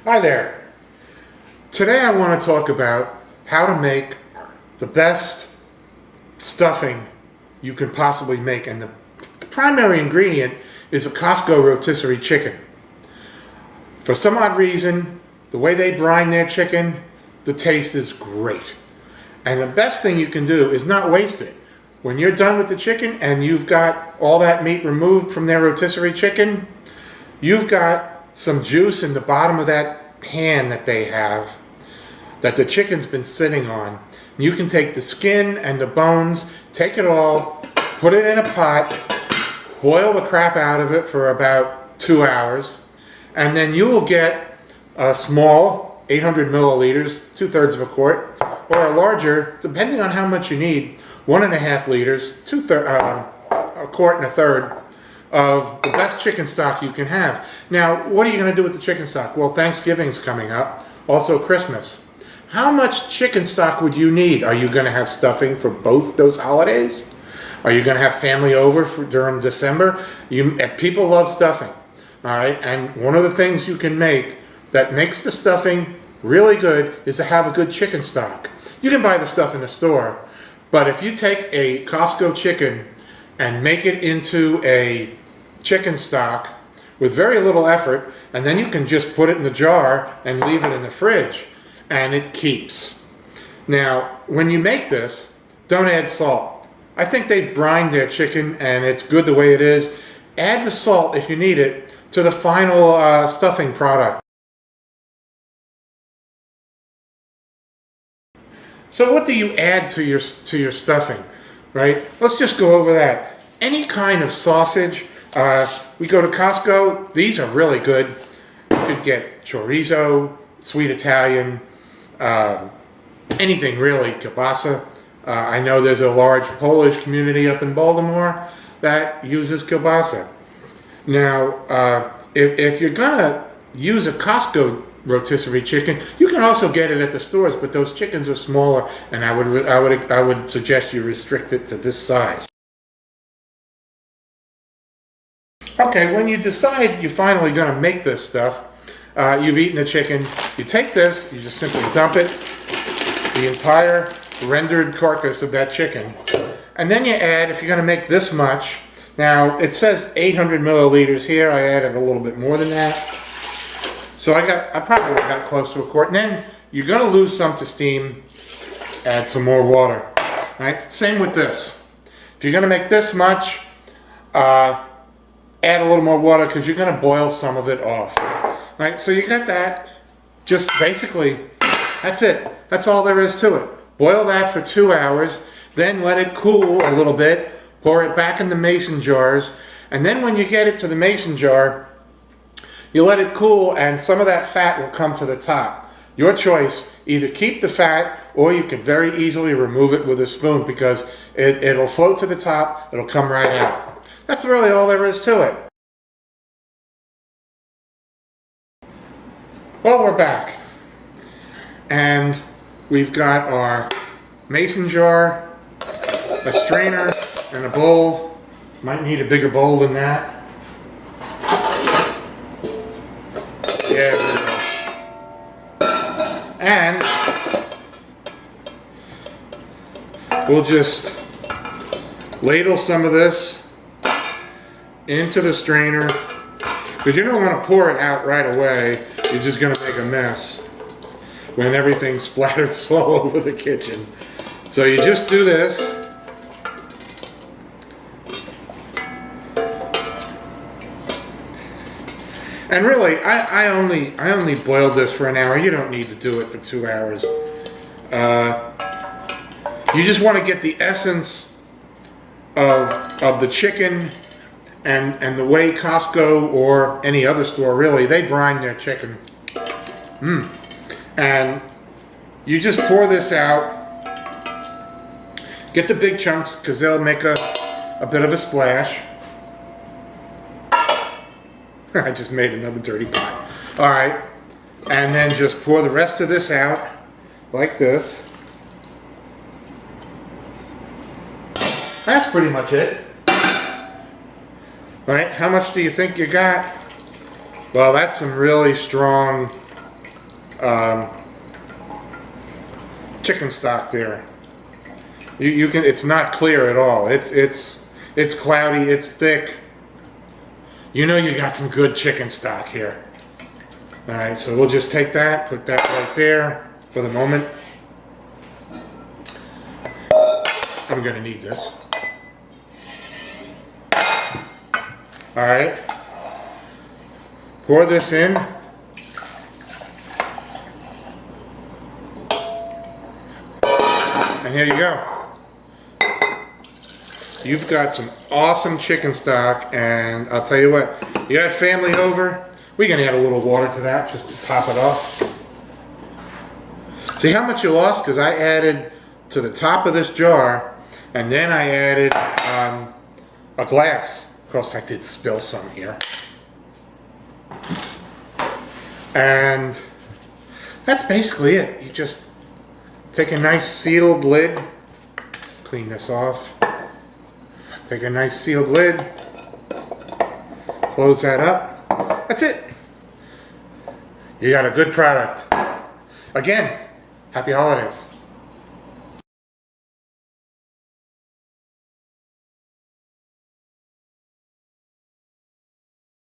Hi there. Today I want to talk about how to make the best stuffing you can possibly make. And the primary ingredient is a Costco rotisserie chicken. For some odd reason, the way they brine their chicken, the taste is great. And the best thing you can do is not waste it. When you're done with the chicken and you've got all that meat removed from their rotisserie chicken, you've got some juice in the bottom of that pan that they have that the chicken's been sitting on. You can take the skin and the bones, take it all, put it in a pot, boil the crap out of it for about 2 hours, and then you will get a small 800 milliliters, 2/3 of a quart, or a larger, depending on how much you need, 1.5 liters, a quart and a third of the best chicken stock you can have. Now, what are you going to do with the chicken stock? Well, Thanksgiving's coming up, also Christmas. How much chicken stock would you need? Are you going to have stuffing for both those holidays? Are you going to have family over during December? People love stuffing, all right? And one of the things you can make that makes the stuffing really good is to have a good chicken stock. You can buy the stuff in the store, but if you take a Costco chicken and make it into a chicken stock with very little effort, and then you can just put it in the jar and leave it in the fridge, and it keeps. Now, when you make this, don't add salt. I think they've brined their chicken and it's good the way it is. Add the salt if you need it to the final stuffing product. So what do you add to your stuffing, right? Let's just go over that. Any kind of sausage. We go to Costco. These are really good. You could get chorizo, sweet Italian, anything really, kielbasa. I know there's a large Polish community up in Baltimore that uses kielbasa. Now, if you're gonna use a Costco rotisserie chicken, you can also get it at the stores, but those chickens are smaller, and I would suggest you restrict it to this size. Okay, when you decide you're finally going to make this stuff, you've eaten the chicken, you take this, you just simply dump it, the entire rendered carcass of that chicken, and then you add, if you're going to make this much, now it says 800 milliliters here, I added a little bit more than that, so I probably got close to a quart, and then you're going to lose some to steam, add some more water, right? Same with this. If you're going to make this much, add a little more water because you're going to boil some of it off. Right? So you got that. Just basically, that's it. That's all there is to it. Boil that for 2 hours, then let it cool a little bit, pour it back in the mason jars, and then when you get it to the mason jar, you let it cool and some of that fat will come to the top. Your choice, either keep the fat or you can very easily remove it with a spoon because it'll float to the top, it'll come right out. That's really all there is to it. Well, we're back. And we've got our mason jar, a strainer, and a bowl. Might need a bigger bowl than that. Yeah, there we go. And we'll just ladle some of this into the strainer, because you don't want to pour it out right away. You're just going to make a mess when everything splatters all over the kitchen. So you just do this. And really, I only boiled this for an hour. You don't need to do it for 2 hours. You just want to get the essence of the chicken. And the way Costco or any other store, really, they brine their chicken. And you just pour this out. Get the big chunks, because they'll make a bit of a splash. I just made another dirty pot. All right. And then just pour the rest of this out like this. That's pretty much it. Right? How much do you think you got? Well, that's some really strong chicken stock there. You can. It's not clear at all. It's cloudy. It's thick. You know you got some good chicken stock here. All right, so we'll just take that, put that right there for the moment. I'm gonna need this. All right, pour this in. And here you go. You've got some awesome chicken stock, and I'll tell you what, you got family over, we can add a little water to that just to top it off. See how much you lost? Because I added to the top of this jar, and then I added a glass. Of course, I did spill some here. And that's basically it. You just take a nice sealed lid, clean this off. Take a nice sealed lid, close that up. That's it. You got a good product. Again, happy holidays.